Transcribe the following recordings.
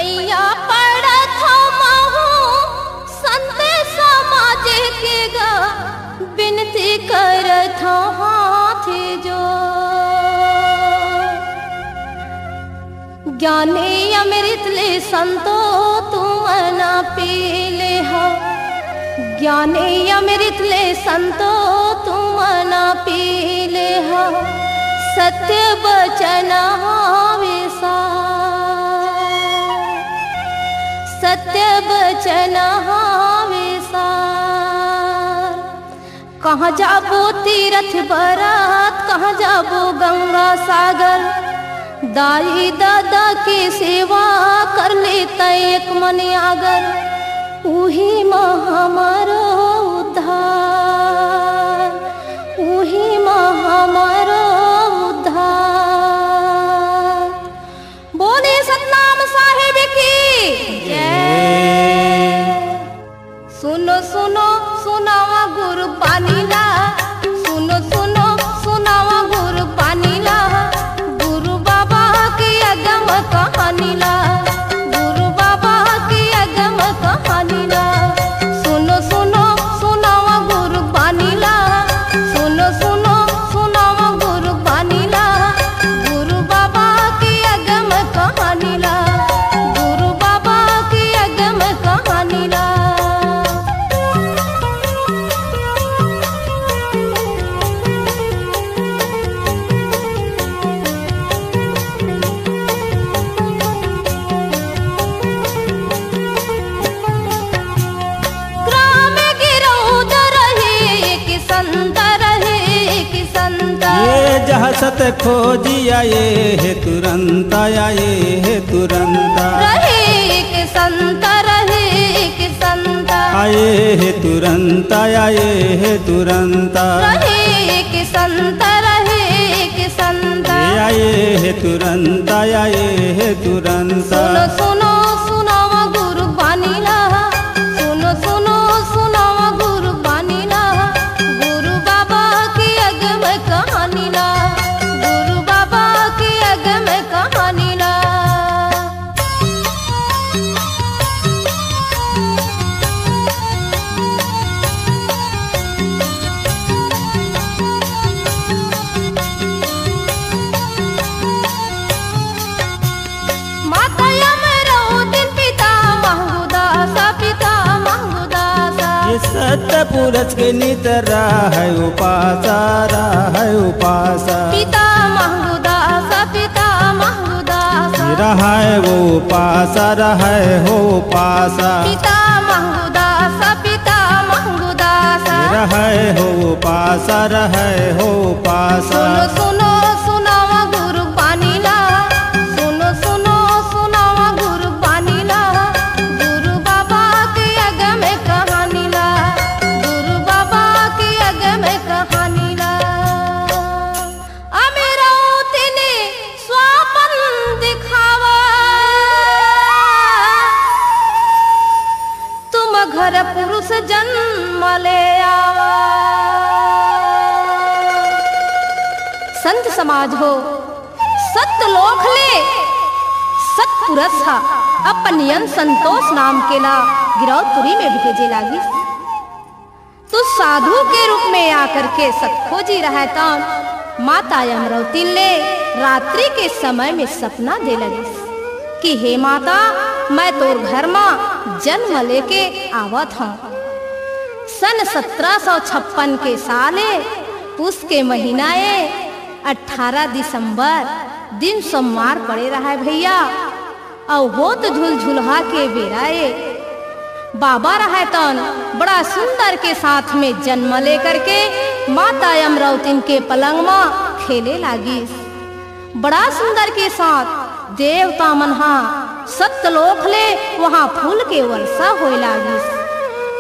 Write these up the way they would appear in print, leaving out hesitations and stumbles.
पैया पड़त महू संत समाज के गा बिनती करत हाथ जो ज्ञानी अमृत ले संतो तुम न पीले हो ज्ञानी अमृत ले संतो तुम न पीले हो सत्य वचन विसा सत्य वचन विसा कहाँ जाबो तीरथ बरात कहाँ जाबो गंगा सागर दाई दादा की सेवा कर लेता एक मन आगर उही हमारो उद्धार उही हमारो उद्धार। बोले सतनाम साहिब की जय। सुनो सुनो सुनावा गुरु पानीला सुनो सुनो सुनावा गुरु पानीला गुरु बाबा की अगम कहानीला गुरु बाबा की अगम कहानीला सुनो सुनो सुनावा गुरु पानीला सुनो सुनो सुनावा गुरु पानीला गुरु बाबा की अगम कहानीला गुरु बाबा की अगम कहानीला। जहाँ सत खोजी आए है तुरंत आए है तुरंत रहे एक संत रहे एक संत आए है तुरंत आए है तुरंत रहे एक संत रहे एक संत आए है तुरंत आए है तुरंत। सुनो सुनो सुनावा गुरु पानीला सुनो सुनो सुनावा गुरु पानीला गुरु बाबा की अगम कहानीला गुरु बाबा की अगम कहानीला। माता यमरावती पिता महंगुदासा पिता महंगुदासा ये सत्य पुरुष के नितरा है उपासा है उपासा पिता महंगुदासा पिता महंगुदासा रहा है वो पासा रहा है हो पासा पिता महंगुदासा पिता महंगुदासा रहा है हो पासा रहा है हो पासा। सुनो सुनो सुनावा गुरु पानीला सुनो सुनो सुनावा गुरु पानीला गुरु बाबा की अगम कहानीला गुरु बाबा की अगम कहानीला। अमरावती ने स्वापन दिखावा तुम घर पुरुष जन्म ले आवा। संत समाज हो सत्य लोक ले सतपुरस हा अपनियन संतोष नाम के ला गिरौतपुरी में भेजे लागी तो साधु के रूप में आकर के सतखोजी रहता माता अमरावती ले रात्रि के समय में सपना दे लगी कि हे माता मैं तोर घर में जन्म लेके आवत हूँ। सन 1756 के साले पुष के महीनाए 18 दिसंबर दिन सोमवार पड़े रहा है भैया और हो तो झुलझुलहा के बेराए बाबा रहा तन बड़ा सुंदर के साथ में जन्म लेकर के माता अमरावती के पलंग में खेले लागी। बड़ा सुंदर के साथ देवता मनहा सत्यलोक ले वहाँ फूल के वर्षा होए लागी।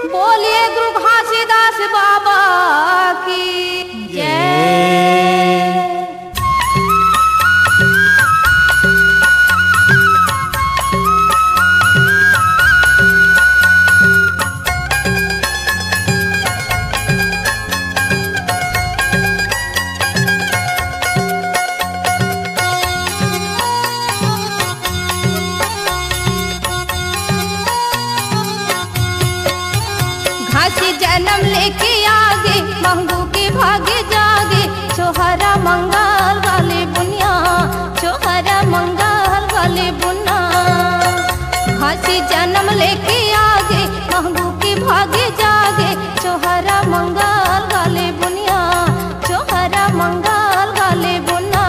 बोलिए गुरु घासीदास बाबा की जय। जन्म लेके आगे महंगू के भागे जागे छोहरा मंगल वाले बुनिया छोहरा मंगल वाले बुना घासी जन्म लेके आगे महंगू के भागे जागे छोहरा मंगल वाले बुनिया छोहरा मंगल वाले बुना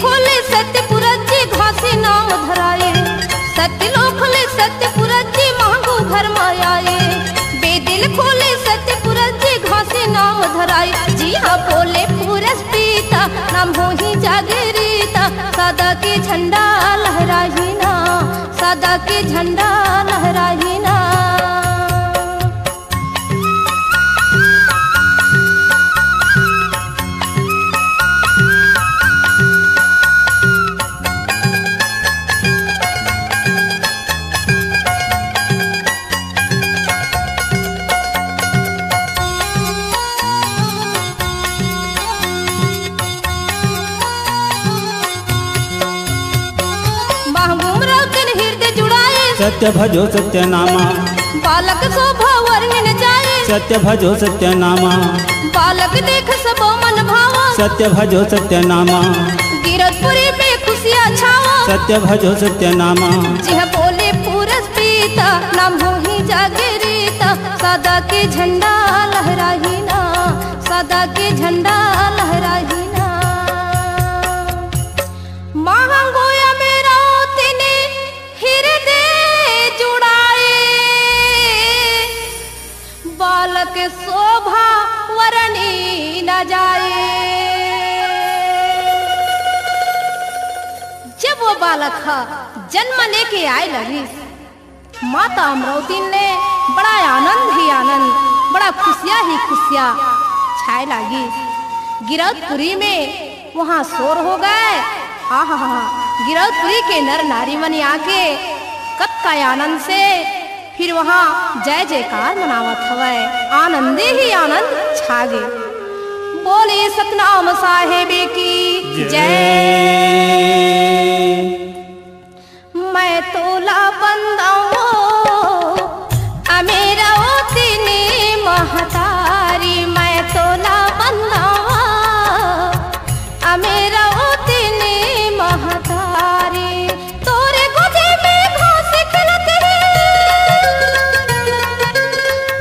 खोले सत्यपुरत जी घासी नाम धराए सत्यलोक खोले सत्यपुरत जी महंगू घर मायाए बेदिल खोले सत्यपुरत जी घासी नाम धराए जी हाँ बोले पूरस पीता नाम हो ही जागरीता सदा के झंडा लहराही ना सदा के झंडा लहराही ना सत्य भजो सत्य नामा बालक शोभा वर्णन जाए सत्य भजो सत्य नामा बालक देख सब मन भावा सत्य भजो सत्य नामा गिरधपुरी में खुशियाँ छावा सत्य भजो सत्य नामा जिह बोले पूरस पीता नाम हो ही जागरीता सदा के झंडा लहराही ना सदा के झंडा लहराही ना महंगोया मेरा तेने हृदय जुड़ाए बालक शोभा वर्णी न जाए जब वो बालक जन्म लेके आए लगी माता अमरावती ने बड़ा आनंद ही आनंद बड़ा खुशियाँ ही खुशियाँ छाए लगी गिरधपुरी में वहाँ शोर हो गए आहा गिरधपुरी के नर नारी मनी आके कब का आनंद से फिर वहाँ जय जयकार मनावत हवै आनंदे ही आनंद छागे बोले सतनाम साहेबे की जय मैं तोला बंदा मेरा तीने महतारी मैं तोला बंदा मेरा तीने महतारी तोरे गोदी में घास खिलत है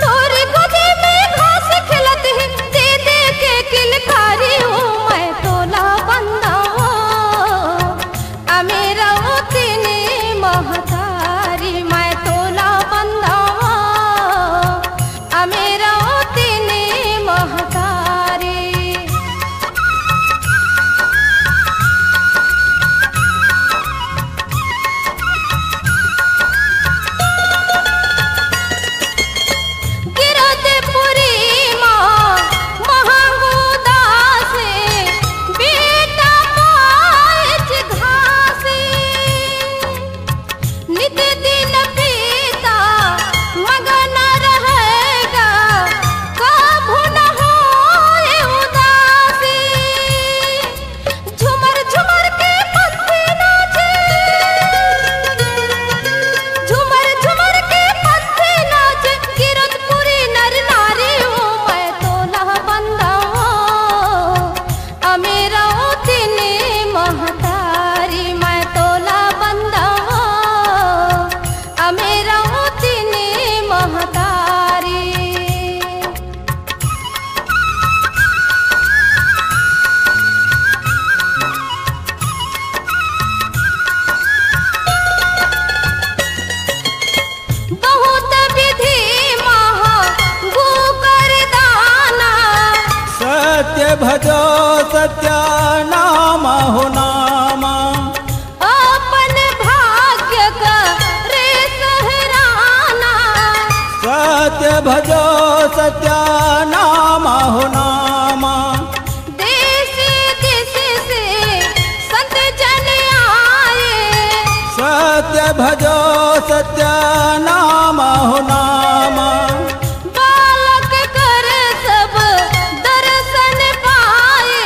तोरे गोदी में घास खिलत है दे दे के किलकारी हूँ मैं तोला बंदा मेरा तीने महतारी मैं तोला बंदा मेरा तीने महतारी भजो सत्य नाम हो नामा अपन भाग्य करे सहराना सत्य भजो सत्य नामा हो नामा। देश देश से संत जन आए, सत्य भजो सत्य नामा हो नामा। बालक कर सब दर्शन पाए,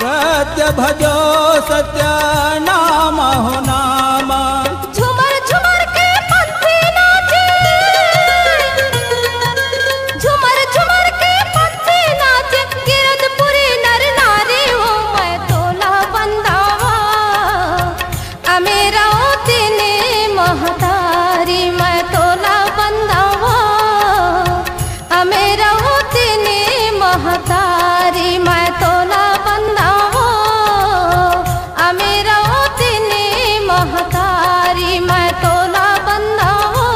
सत्य भजो सत्य नामा हो नामा। झुमर झुमर के पंछी नाचे, झुमर झुमर के पंछी नाचे, गिरधपुरी नर नारी हो मैं तोला बंदावा। अमेरा तेने महतारी मैं तोला बंदावा, अमेरा तेने महतारी मैं तोला बंदावा, अमेरा तेने महतारी मैं तोला बंदावा,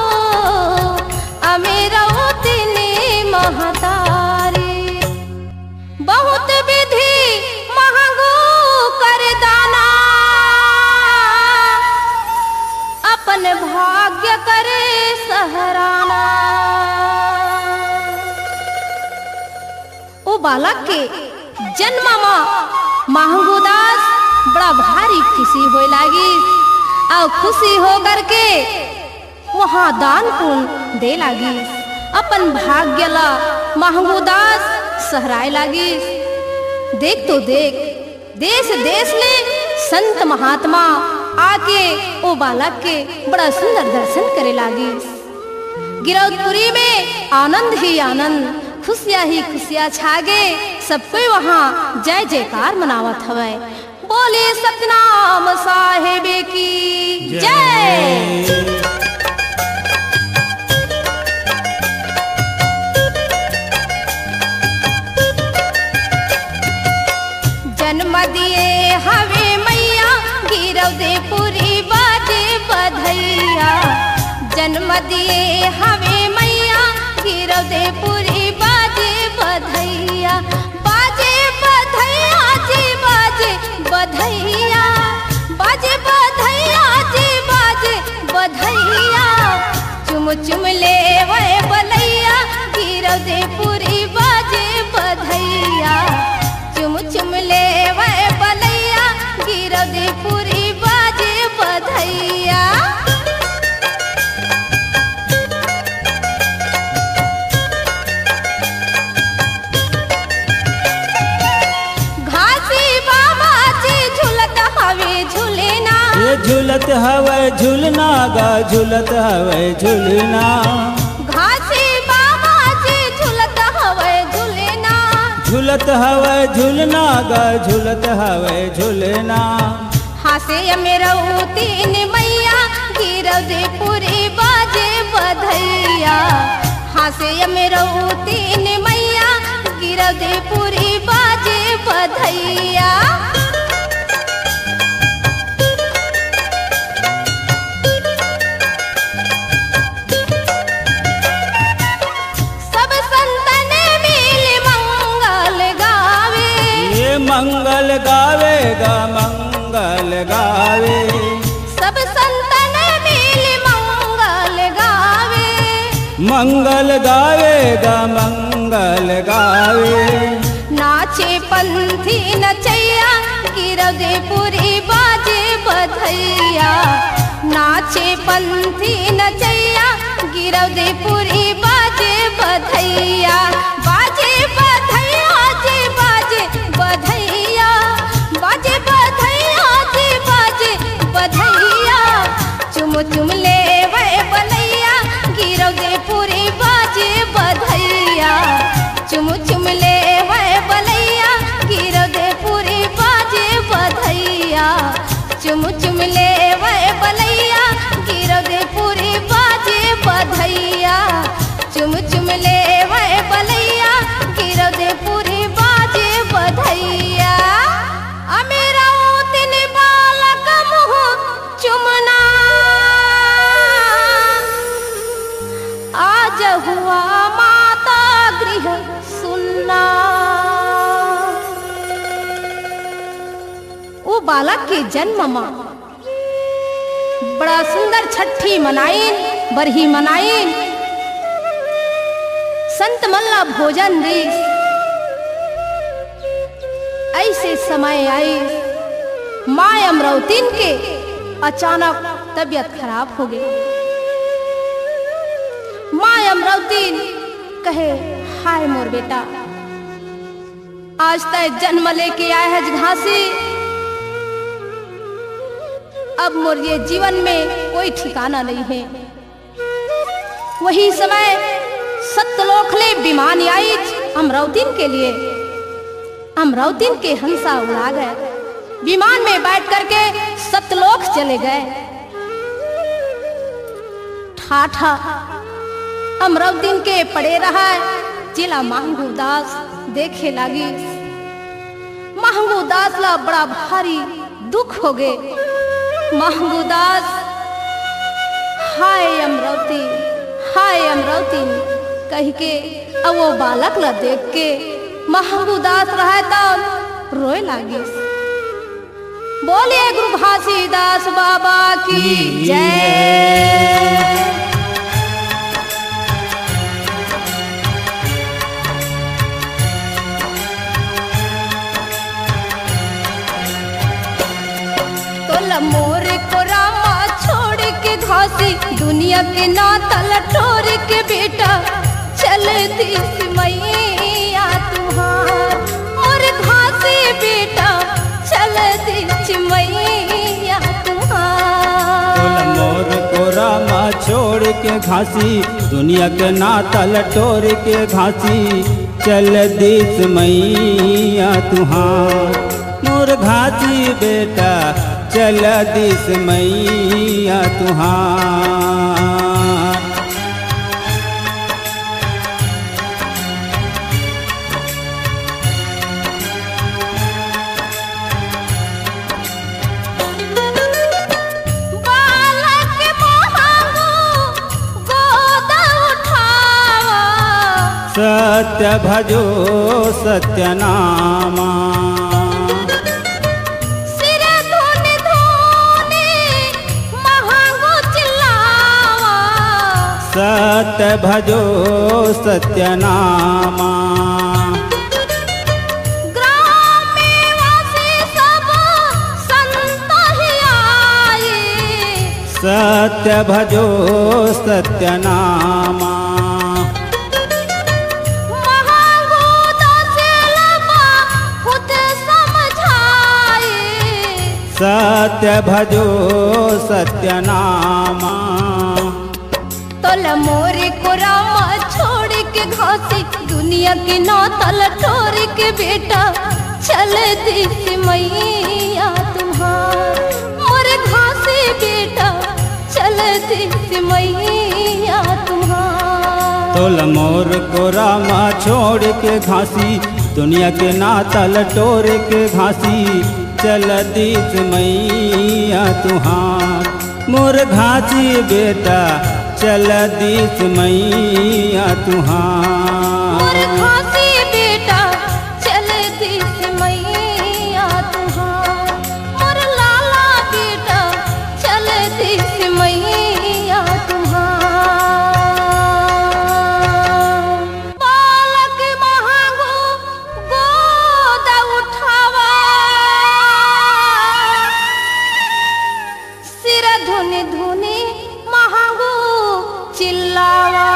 अमेरा तेने महतारी। बहुत विधि महंगो कर दाना, अपन भाग्य करे सहराना। ओ बालक के जन्ममा महंगोदास बड़ा भारी खुशी होए लागी, और खुशी हो करके वहाँ दान पुण्य दे लागी। अपन भाग्य ला महंगोदास सहराए लागी। देख तो देख, देश देश ले संत महात्मा आके ओ बालक के बड़ा सुंदर दर्शन करे लागी। गिरौदपुरी में आनंद ही आनंद, खुशियाँ ही खुशियाँ छागे। सब कोई वहाँ जय जयकार मनावत हवे। बोले सतनाम साहेब की जय। जन्म दिए हवे मैया गिरौदपुरी बाजे बधैया, जन्म दिए हवे मैया गिरौदपुरी बाजे बधैया। बाजे बधैया जी बाजे बधैया, बाजे बधैया जी बाजे बधैया। चुम चुम ले वे बलैया गिरौदपुरी बाजे बधैया, चुम चुम ले वे बलैया गिरौदपुरी बाजे बधैया। झूलत हवे झूलना गा, झूलत हवे झूलना। घासी बाबा जी झूलत हवे झूलना, झूलत हवे झूलना गा, झूलत हवे झूलना। हासे मेरा तीन मैया गिरौदपुरी बाजे बधैया, हासे मेरा तीन मैया गिरौदपुरी बाजे बधैया। मंगल गावेगा मंगल गावे, सब संतन मिल मंगल गावे। मंगल गावेगा मंगल गावे। नाचे पंथी नचैया गिरौदपुरी बाजे बधैया, नाचे पंथी नचैया गिरौदपुरी बाजे बधैया। बाजे बधैया जी बाजे बधैया, बाजे बधैया जी बाजे बधैया। चुम चुम ले वे बलैया गिरौदपुरी बाजे बधैया, चुम चुम ले वे बलैया गिरौदपुरी बाजे बधैया, चुम चुम ले वे बलैया गिरौदपुरी बाजे बधैया, चुम चुम ले वे बलैया गिरौदपुरी बाजे बधैया। अमेरा तीन बालक मुँह चुमना, आज हुआ माता गृह सुनना। वो बालक के जन्म माँ बड़ा सुंदर छठी मनाइन, बरही मनाइन। संत मल्ला भोजन दी। ऐसे समय आई माँ अमरौतीन के अचानक तबीयत खराब हो गई। माँ अमरौतीन कहे, हाय मोर बेटा, आज तक जन्म लेके आए है घासी, अब मोर ये जीवन में कोई ठिकाना नहीं है। वही समय सतलोखले विमान आई अमरौतीन के लिए। अमरौतीन के हंसा उड़ा गए, विमान में बैठ करके सतलोक चले गए। ठाठा अमरौतीन के पड़े रहा। जिला महंगू दास देखे लगी। महंगू दास ला बड़ा भारी दुख हो गए। महंगू दास, हाय अमरौती, हाय अमरौती कह के अब वो बालक ला देख के महंगू दास रहा तो रोए लगी। बोलिए गुरु घासीदास बाबा की जय। मोर को रामा छोड़ के घासी, दुनिया के नाता लटोर के बेटा चल दिस मैया तुहार। मोर घासी बेटा चल दिस मैया तुहार। मोर को रामा छोड़ के घासी, दुनिया के नाता लटोर के घासी चल दिस मैया तुहार। मोर घासी बेटा चल दिस मैया तुहार। बालक महंगू गोद उठावा, सत्य भजो सत्य नामा। सत्य भजो सत्य नामा। ग्राम में वासी सब संत ही आए, सत्य भजो सत्य नामा। महंगू दास लबा खुद समझाए, सत्य भजो सत्य नामा। तोल मोरे को रामा छोड़ के घासी, दुनिया के नाता लटोर के बेटा चल दिस मैया तुहार। मोरे घासी बेटा चल दिस मैया तुहार। तोल मोर को रामा छोड़ के घासी, दुनिया के नाता लटोर के घासी चल दिस मैया तुहार। मोर घासी बेटा चल दिस मैया तुहार। मोर घासी बेटा चल दिस मैया तुहार। मोर लाला बेटा चल दिस मैया तुहार। बालक महंगू गोद उठावा, सिर धुनि धुनि महंगू चिल्लावा।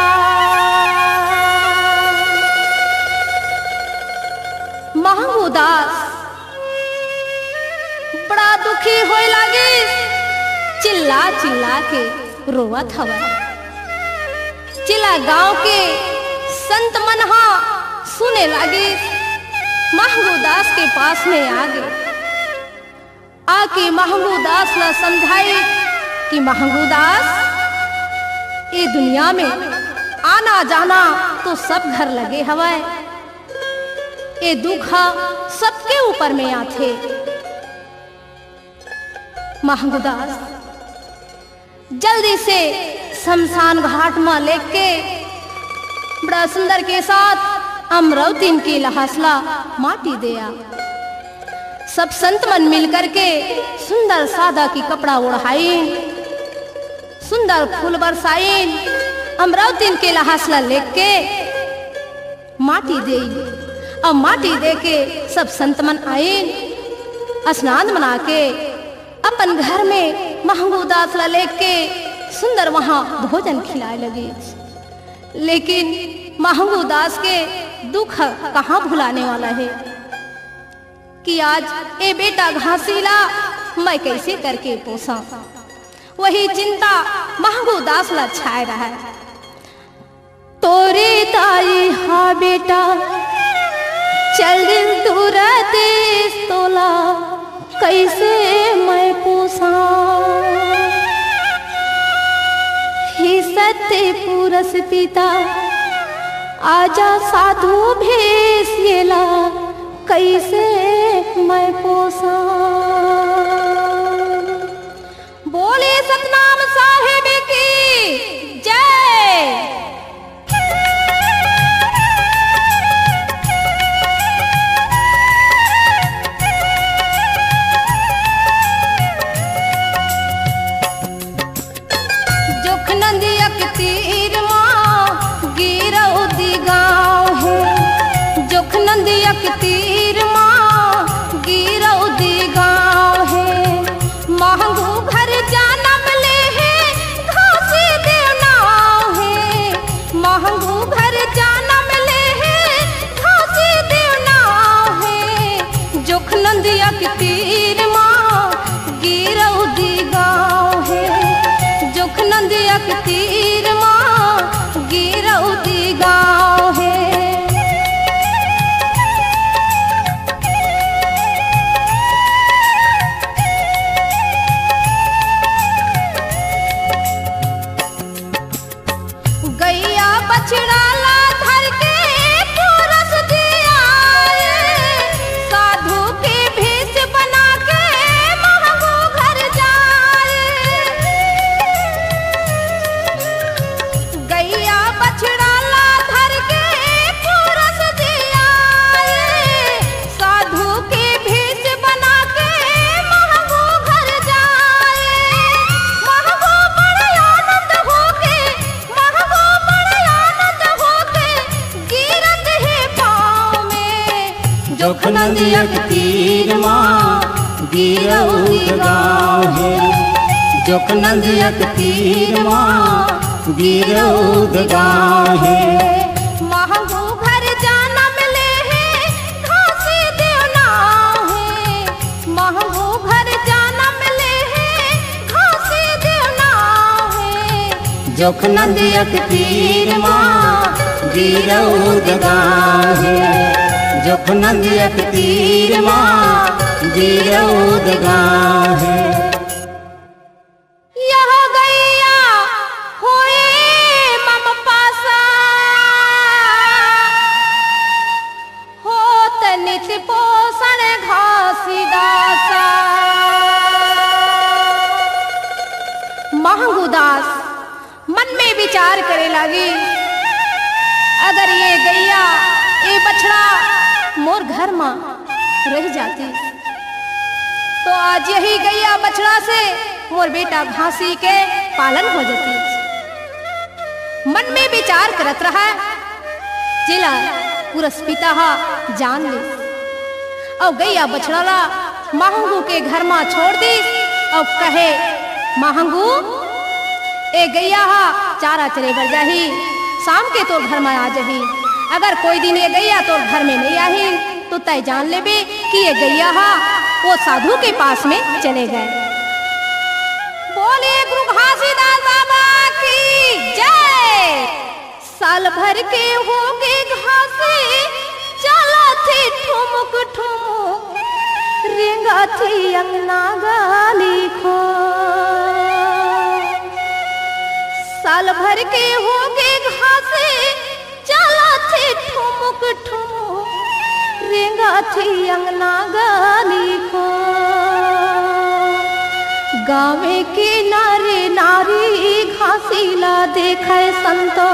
महंगू दास बड़ा दुखी होए लगे, चिल्ला चिल्ला के रोवत हवा। चिल्ला गांव के संत मनहा सुने लगे। महंगू दास के पास में आ गए। आके महंगू दास ला समझाई कि महंगू दास, ये दुनिया में आना जाना तो सब घर लगे हवाए। ये दुख सबके ऊपर में आथे। महंगू दास जल्दी से शमशान घाट में लेके बड़ा सुंदर के साथ अमरौतीन की लहासला माटी दिया। सब संत मन मिल करके सुंदर सादा की कपड़ा ओढ़ाई, सुंदर फूल बरसाई। अमरौतीन के लहासला लेके माटी दे। अब माटी दे के सब संत मन आए, स्नान मना के अपन घर में महंगू दास ला लेके सुंदर वहां भोजन खिलाए लगे। लेकिन महंगू दास के दुख कहाँ भुलाने वाला है कि आज ए बेटा घासीला मैं कैसे करके पोसा। वही चिंता महंगू दास ला छाए रहा है। तोरे ताई हा बेटा चल दूर देश तोला कैसे मैं पोसा। ही सत्य पुरस पिता आजा साधु भेष येला कैसे मैं पोसा। बोले सतनाम साहिब की जय। जोखनंदियक तीर माँ गिरौदी गाँव है। जोखनंदियक तीर माँ गिरौदी गाँव है। महंगू घर जानम ले है घासी देवनाव है। महंगू घर जानम ले है घासी देवनाव है। जोखनंदियक तीर माँ गिरौदी गाँव है। जोखनंदियक तीर माँ गिरौदी गाँव है। गैया बछड़ा ला धर के पुरस दिया, साधु के भेष बना के महंगू घर जाए। गैया बछड़ा ला धर के पुरस दिया, साधु के भेष बना के महंगू घर जाए। महंगू बड़े आनंद होके, महंगू बड़े आनंद होके गिरत है पाँव में। जोखनंदियक तीर माँ गिरौद गाँव है। जोखनंदियक तीर माँ गिरौद गाँव है। महंगू घर जानम ले है घासी देवनाव है। महंगू घर जानम ले है घासी देवनाव है। जोखनंदियक तीर माँ गिरौद गाँव है। जोखनंदियक तीर माँ गिरौद गाँव है। यह गैया होए मम पासा, होत नित पोषण घासी दासा। महंगू दास मन में विचार करे लगी, अगर ये गैया ये बछड़ा मोर घर मां रह जाती तो आज यही गैया बछड़ा से मोर बेटा घासी के पालन हो जाती। मन में विचार करत रहा, जिला पुरस पिता जान ले। और गैया बछड़ा ला महंगू के घर मां छोड़ दी और कहे महंगू ए गैया चारा चरे बर जाही, शाम के तो घर में आ जाही। अगर कोई दिन ये गैया तो घर में नहीं आई तो तय जान ले बे कि ये गैया वो साधु के पास में चले गए। बोले गुरु घासीदास बाबा की जय। साल भर के हो गए घासे चला थे ठुमुक ठुमुक, रेंगा थी अंगना गाली खो। साल भर के हो गए घासे चला थे ठुमुक ठुमुक, रेंगा थी अंगना गाली खो। गावे के नारे नारी घासीला देखे संतो,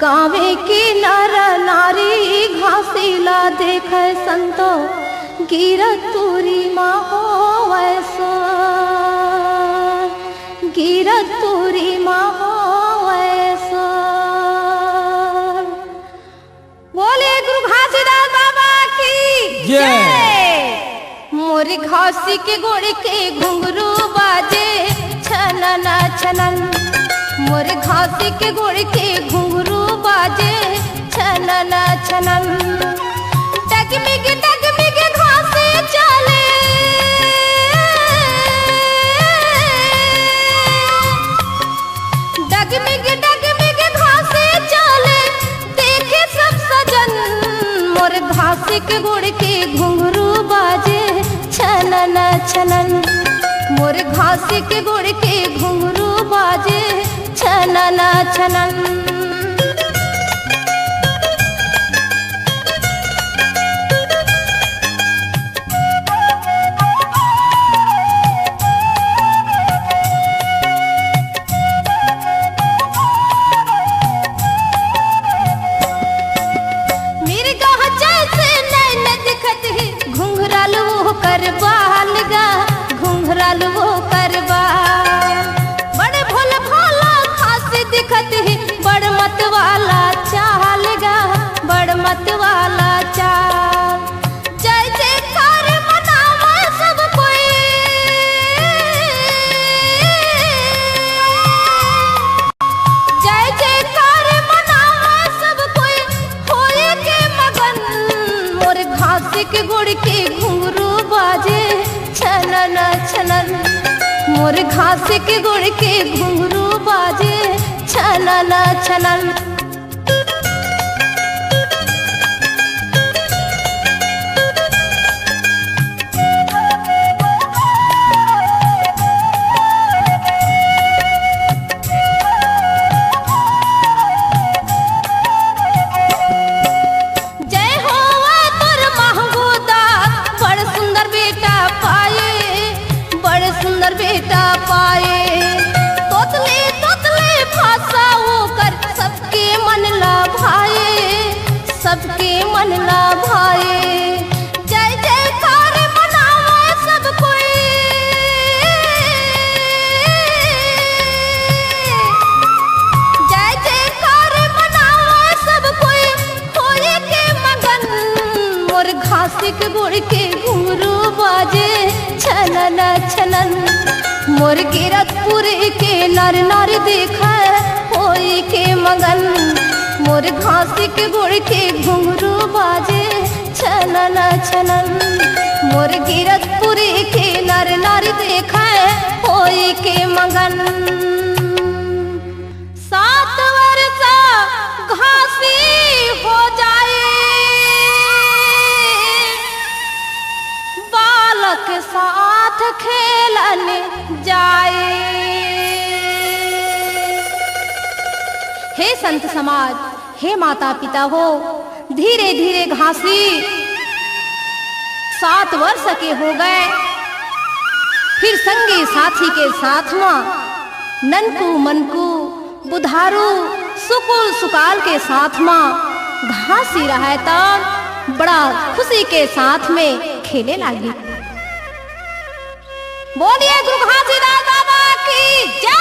गावे के नर नारी घासीला देखे संतो, गिरत तुरी माँ हो वैसा, गिरत तुरी माँ हो वैसा। मोर घासी के गोड़ के घुंघरू बाजे छनना छनन, मोर घासी के गोड़ के घुंघरू बाजे छनना छनन। डगमिग डगमिग घासे चले, डगमिग डगमिग घासे चले देखे सब सजन। मोर घासी के गोड़ के घुंघरू बाजे छनना छनन, मोर घासी के गोड़ के घुंघरू बाजे छनना छनन। करबाल गा घुंघराल वो करबाल, बड़े भोले भाला खासी दिखत है बड़ मत वाला चाल गा, बड़ मत वाला चाल। जय जयकार मनावा सब कोई, जय जयकार मनावा सब कोई होए के मगन। मोर घासी के गोड़ के घुंघरू बाजे छनना छनन, मोर घासी के गोड़ के घुंघरू बाजे छनना छनन। सुंदर बेटा पाए तोतले तोतले भाषा वो कर सबके मन ला भाए, सबके मन ला भाए। जय जयकार मनावा सब कोई, जय जयकार मनावा सब कोई होए के मगन। मोर घासी के गोड़ के घुंघरू बाजे छनना छनन, मोर कीरतपुर के नर नर देखा होई के मगन। मोर घासी के गोड़ के घुंघरू बाजे छनना छनन, मोर कीरतपुर के नर नर देखा होई के मगन। 7 वर्ष घासी हो जाए बालक साथ खेलन जाए। हे संत समाज, हे माता पिता हो, धीरे धीरे घासी 7 वर्ष के हो गए। फिर संगी साथी के साथ में ननकू मनकू बुधारू सुकुल सुकाल के साथ में घासी रहा तब बड़ा खुशी के साथ में खेले लगी। बोलिए गुरु घासीदास बाबा की जय।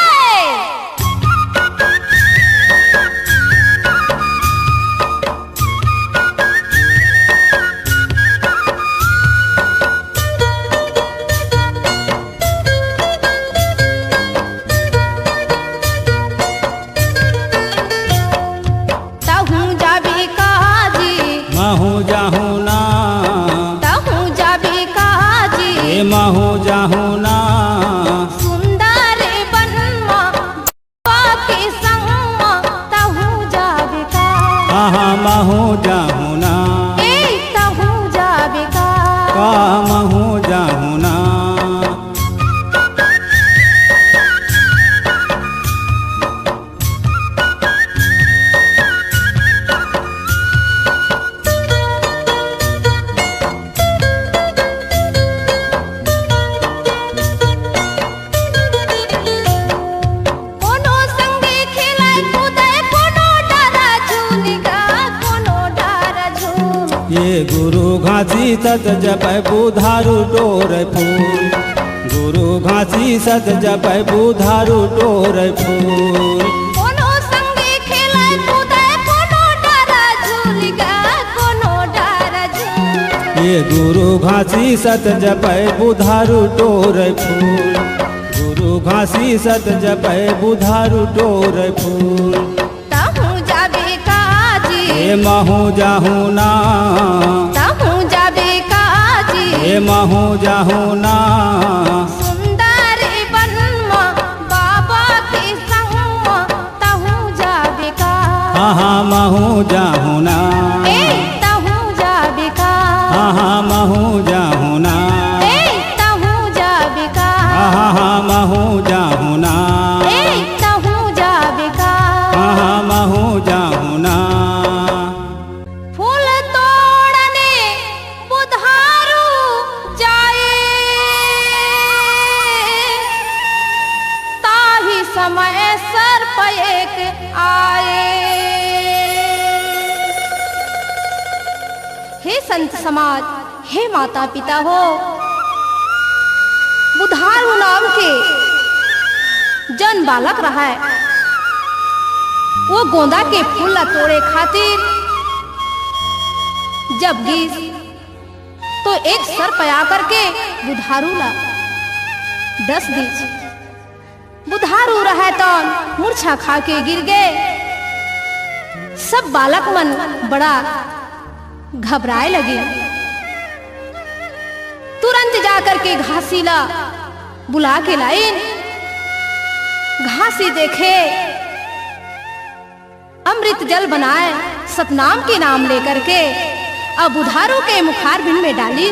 महू जाहू ना सुंदर बनवा के संग तहू जाबे का। हाँ महू जाहू ना तहू जाबे का। महू जाहू ना ये गुरु घासी सत जपै बुधारू टोर फूल, गुरु घासी सत जपै बुधारू टोर फूल। कोनो संगे खेलै कूदै कोनो डारा झूल गा कोनो डारा झूल। ये गुरु घासी सत जपै बुधारू टोरै फूल, गुरु घासी सत जपै बुधारू टोरै फूल। तहूँ जाबे काजी, हे महू जाहू ना, तहूँ जाबे काजी, हे महू जाहू ना। सुंदर वनमा बाबा के संगमा तहूँ जाबे का, हाँ महू जाहू ना, ए तहूँ जाबे का, हाँ महू जाहू ना, ए तहूँ जाबे का, हाँ महू जाहू ना, ए तहूँ जाबे का। हाँ महू जाहू ना। फूल तोड़ने बुधारू जाए, ताही समय सर पैक आए। हे संत समाज, हे माता पिता हो, बुधारू नाम के जन बालक रहा है, वो गोंदा के फूल ला तोड़े खातिर जब गीस तो एक सर पया करके बुधारू ला 10 दीज। बुधारू रहे तो मूर्छा खा के गिर गए। सब बालक मन बड़ा घबराए लगे। तुरंत जाकर के घासी ला बुला के लाइन। घासी देखे अमृत जल बनाए सतनाम के नाम लेकर के अब बुधारू के मुखारबिंद में डाली।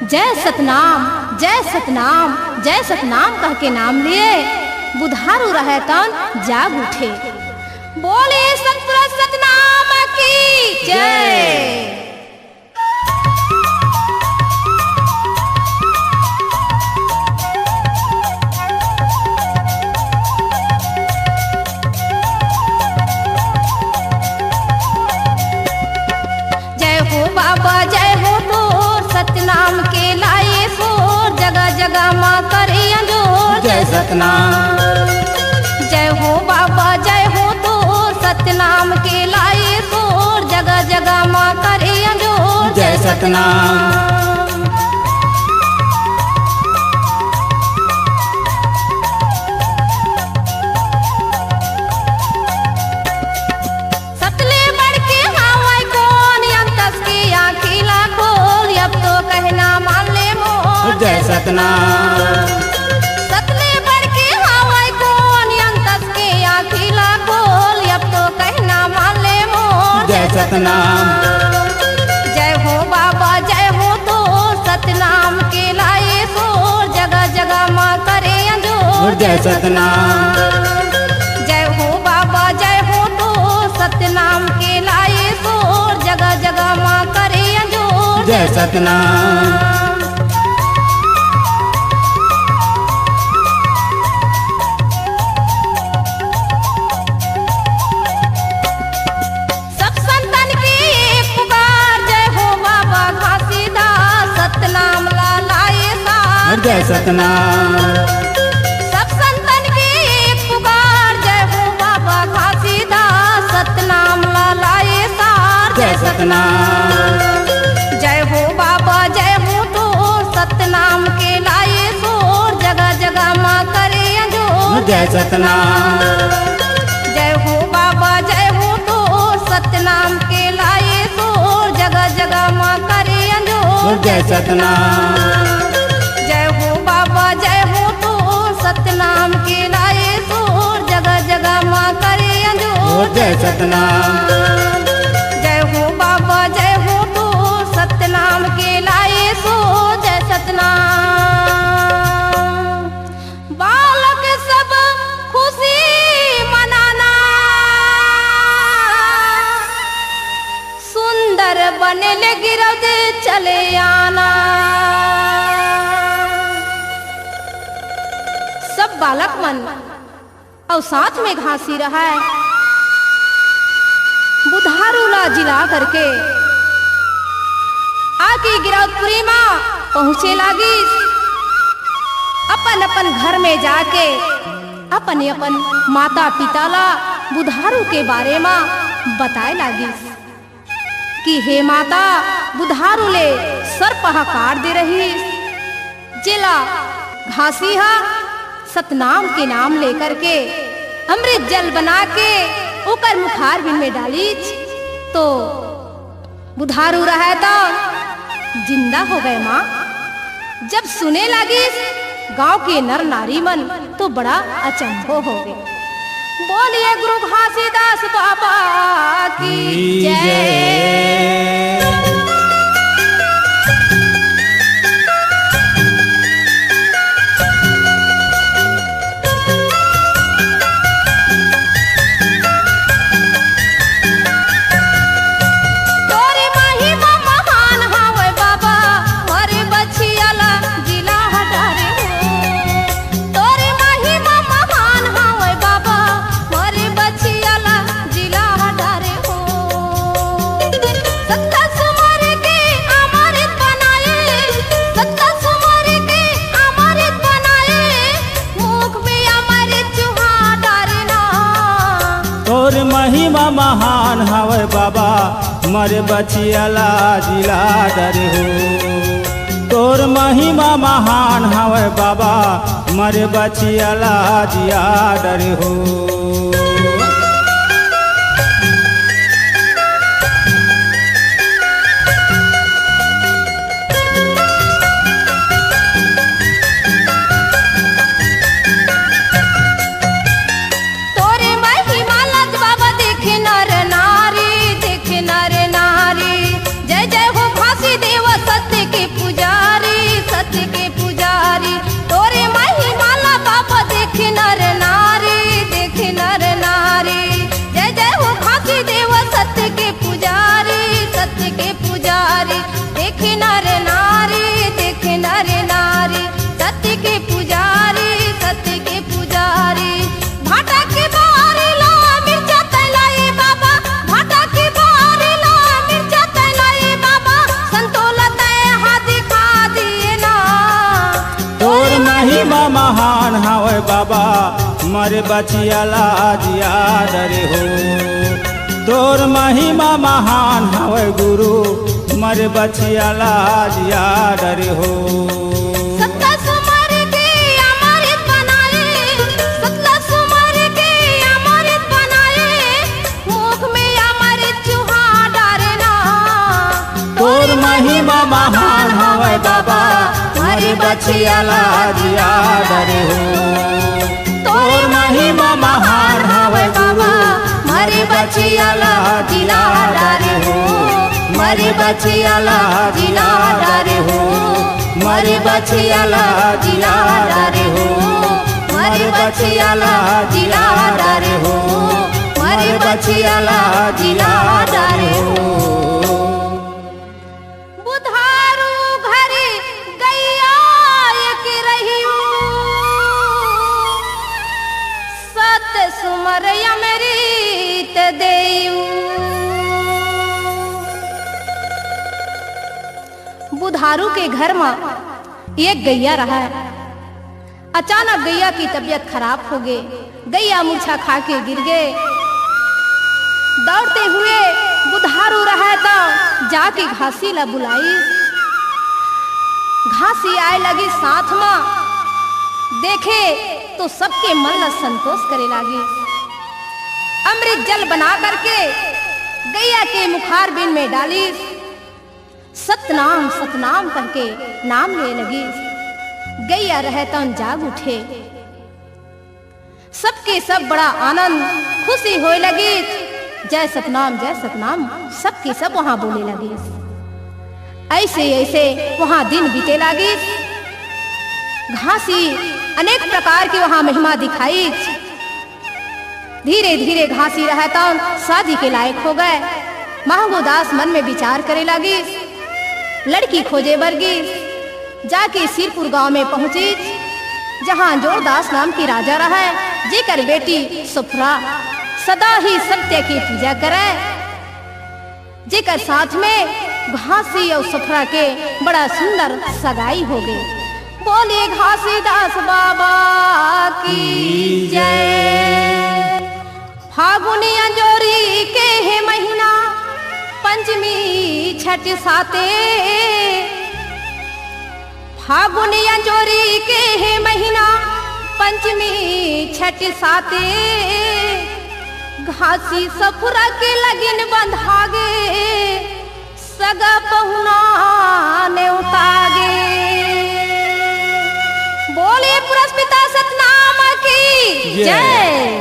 जय सतनाम, जय सतनाम, जय सतनाम कह के नाम लिए बुधारू रहे तन जाग उठे। बोले सतपुरा सतनाम की जय। बाबा जय हो तोर सतनाम के लाए सोर, जगह जगह माँ करे अंजोर। जय सतनाम, जय हो बाबा जय हो तोर सतनाम के लाए सोर, जगह जगह माँ करे अंजोर। जय सतनाम, जय सतनाम। सतले बढ़ के हवाई कौन अंतस के आखिला खोल, अब तो कहना मान ले मोर। जय सतनाम, जय हो बाबा जय हो तो सतनाम के लाए सोर, जगह जगह माँ करे अंजोर। जय सतनाम, जय हो बाबा जय हो तो सतनाम के लाए सोर, जगह जगह माँ करे अंजोर। जय सतनाम, जय सतनाम। सब संतन की एक पुकार, जय हो बाबा घासीदास सतनाम लाए सार। जय सतनाम, जय हो बाबा जय हो तो सतनाम के लाए सोर, जगह जगह माँ करे अंजोर। जय सतनाम, जय हो बाबा जय हो तो सतनाम के लाए सोर, जगह जगह माँ करे अंजोर। जय सतनाम, जय हो तो सतनाम के लाए सोर, जगह जगह माँ करे अंजोर। जय सतनाम, जय हो बाबा जय हो तो सतनाम के लाए सोर। जय सतनाम। बालक सब खुशी मनाना, सुंदर बने ले गिरद चले आना। सब बालक मन और साथ में घासी रहा है। बुधारू ला जिला करके आके गिरौदपुरी माँ पहुँचे लागी। अपन अपन घर में जाके अपन अपन माता पिता ला बुधारू के बारे में बताए लागी कि हे माता बुधारू ले सर पहाकार दे रही। जेला घासी हा सतनाम के नाम लेकर के अमृत जल बना के ओकर मुखार बिन में डाली तो बुधारू रहा तो जिंदा हो गए माँ। जब सुने लगी गांव के नर नारी मन तो बड़ा अचंभो हो गए। बोलिए गुरु घासीदास बाबा की जय। महिमा महान हवे बाबा मरे बचियाला जिला डरे हो। तोर महिमा महान हवे बाबा मरे बचियाला जिया डरे हो। महान हवे बाबा मरे बचियाला जिया डरे हो। तोर महिमा महान हवे गुरु मरे बचियाला जिया डरे हो। तोर महिमा महान हवे बाबा मरे बचियाला जिया डरे हो। तोर महिमा महान हवे बाबा मरे बचियाला जिया डरे हो। मरे बचियाला जिया डरे हो। मरे बचियाला जिया डरे हो। मरे बचियाला जिया डरे हो। मरे बचियाला जिया डरे हो। सुमर अमृत देऊ बुधारू के घर में एक गैया रहा। अचानक गैया की तबीयत खराब हो गई। गैया मूर्छा खा के गिर गए। दौड़ते हुए बुधारू रहा तो जाके घासी ला बुलाई। घासी आए लगी साथ में। देखे तो सबके मन ला संतोष करे लगी। अमृत जल बना करके गैया के मुखार बिन में डाली। सतनाम सतनाम करके नाम ले लगी। गैया रहता जाग उठे। सबके सब बड़ा आनंद खुशी होए लगी। जय सतनाम सबके सब वहां बोले लगे। ऐसे ऐसे वहां दिन बीते लगी। घासी अनेक प्रकार की वहां महिमा दिखाई। धीरे धीरे घासी रहता शादी के लायक हो गए। महंगोदास मन में विचार करे लगी। लड़की खोजे बरगी। जाके सिरपुर गांव में पहुंची जहां जोरदास नाम की राजा रहा। जेकर बेटी सुफरा सदा ही सत्य की पूजा करे। जेकर साथ में घासी और सुफरा के बड़ा सुंदर सगाई हो गई। बोले घासीदास बाबा की जय। फागुनी अंजोरी के है महीना पंचमी छठ साते फागुन अंजोरी के है महीना पंचमी छठ साते घासी सफुरा के लगिन बंधागे सगा पहुना ने उतागे। बोले पुरस्पिता सतनाम की जय।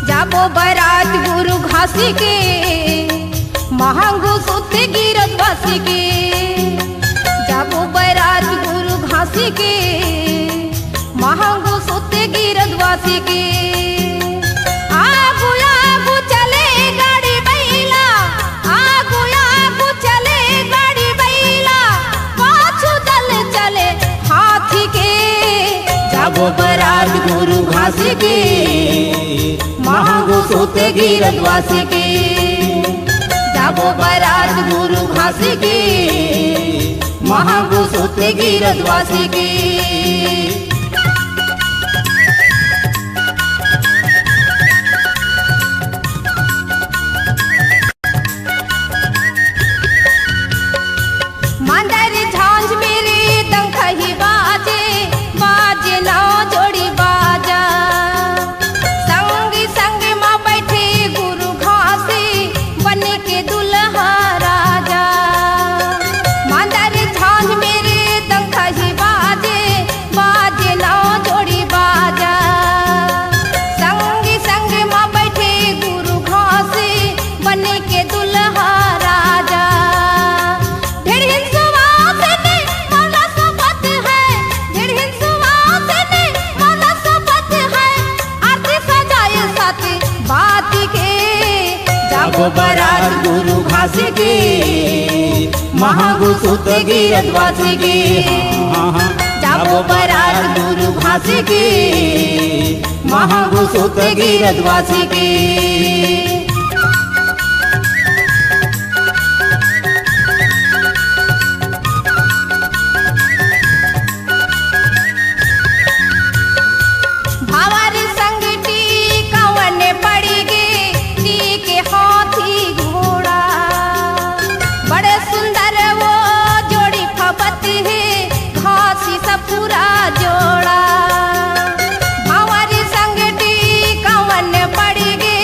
जाबो बरात गुरु घासी के महंगू सुते गिरत वासी के। जाबो बरात गुरु घासी के महंगू सुते गिरत वासी के। आगू आगू चले गाड़ी बैला आगू आगू चले गाड़ी बैला पाछू दल चले हाथी के। जाबो बरात गुरु घासी के महंगू सुते गिरत वासी के। जाबो बरात गुरु घासी के महंगू सुते गिरत वासी के। मांदर झांझ मेरे दंखही बाजे बाजे ना जोड़ी बाजा। संग संग माँ बैठे गुरु घासी बन के दुल्हा राजा। मांदर झांझ मेरे दंखही बाजे बाजे ना जोड़ी बाजा। संग संग माँ बैठे गुरु घासी बन के दुल्हा राजा। जाबो बरात गुरु घासी के महंगू सुते गिरत वासी के। जाबो बरात गुरु घासी के महंगू सुते गिरत वासी के। पूरा जोड़ा भावारी संगटी कवन पड़ी गे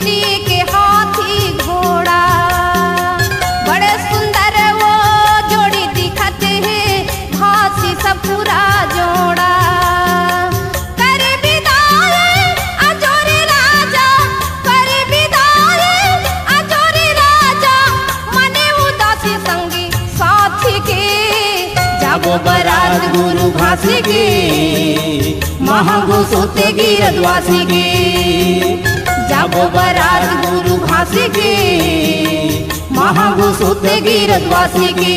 टी के हाथी घोड़ा। बड़े सुंदर वो जोड़ी दिखत है घासी सब पूरा जोड़ा। कर विदाई अंजोरी राजा कर विदाई अंजोरी राजा मने उदासी संगी साथी के। जाबो बरात गुरु घासी के महंगू सुते गिरत वासी के। जाबो बरात गुरु घासी के महंगू सुते गिरत वासी के।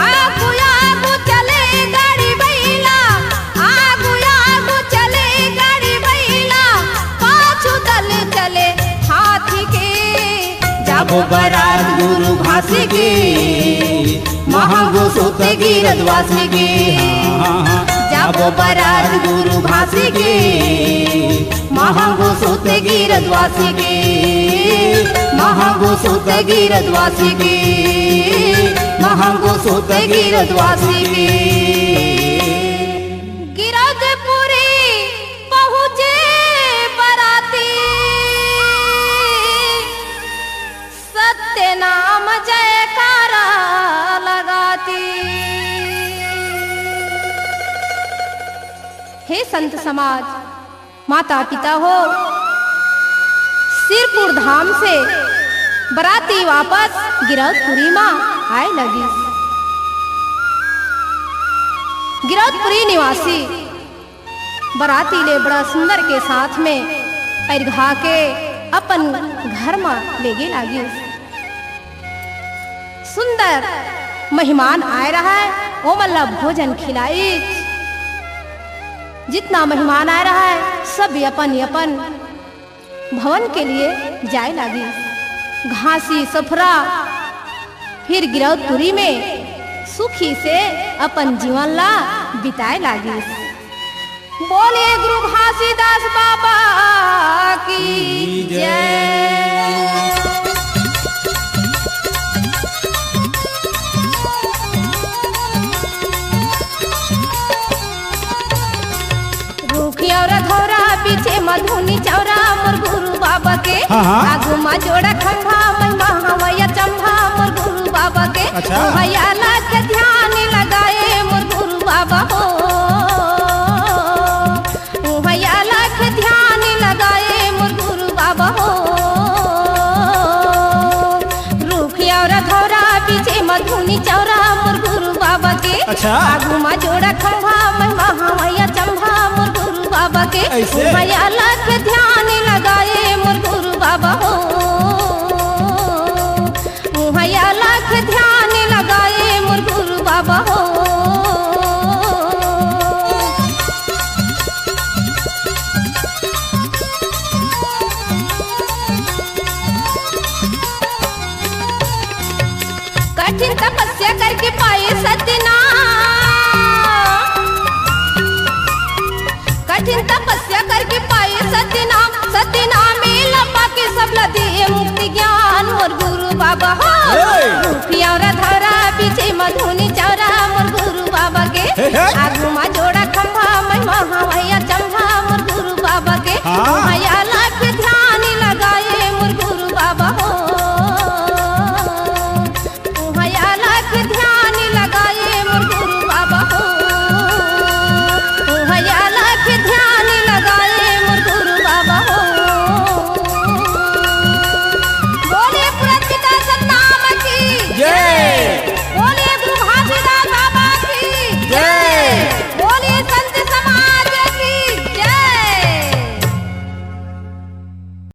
आगू आगू चले गाड़ी बैला आगू आगू चले गाड़ी बैला पाछू दल चले हाथी के। जाबो बरात गुरु घासी के महंगू सुते गिरत वासी के। जाबो बरात गुरु घासी के महंगू सुते गिरत वासी के। महंगू सुते गिरत वासी के महंगू सुते गिरत वासी के। गिरधपुरी पहुँचे बराती सत्य नाम जयकारा लगाती। हे संत समाज माता पिता हो सिरपुर धाम से बराती वापस गिरधपुरी माँ आए लगी। गिरधपुरी निवासी बराती ले बड़ा सुंदर के साथ में पैर घा के अपन घर में लेगे लागी। सुंदर मेहमान आए रहा है वो मल्ला भोजन खिलाई। जितना मेहमान आ रहा है सब अपन अपन भवन के लिए जाए लगी। घासी सफरा फिर गिरधपुरी में सुखी से अपन जीवन ला बिताए लागी। बोले गुरु घासीदास बाबा की जय। रूखी और धौरा पीछे मधुनी चौरा मोर गुरु बाबा के। आगू मा जोड़ा खंभा महिमा हवैया चंभा मोर गुरु बाबा के। भैया लाख ध्यान लगाए मोर गुरु बाबा हो। भैया लाख ध्यान लगाए मोर गुरु बाबा हो। रूखी और धौरा पीछे मधुनी चौरा मोर गुरु बाबा के। आगू मा जोड़ा खंभा महिमा हवैया चंभा मोर गुरु बाबा के। भैया लाख ध्यान लगाए मोर गुरु बाबा हो। भैया लाख ध्यान लगाए मोर गुरु बाबा हो। कठिन तपस्या करके पाए सत्यनाम। कठिन तपस्या करके पाए सत्यनाम। सत्यनाम में लपा के सब दिए मुक्ति ज्ञान मोर गुरु बाबा हो।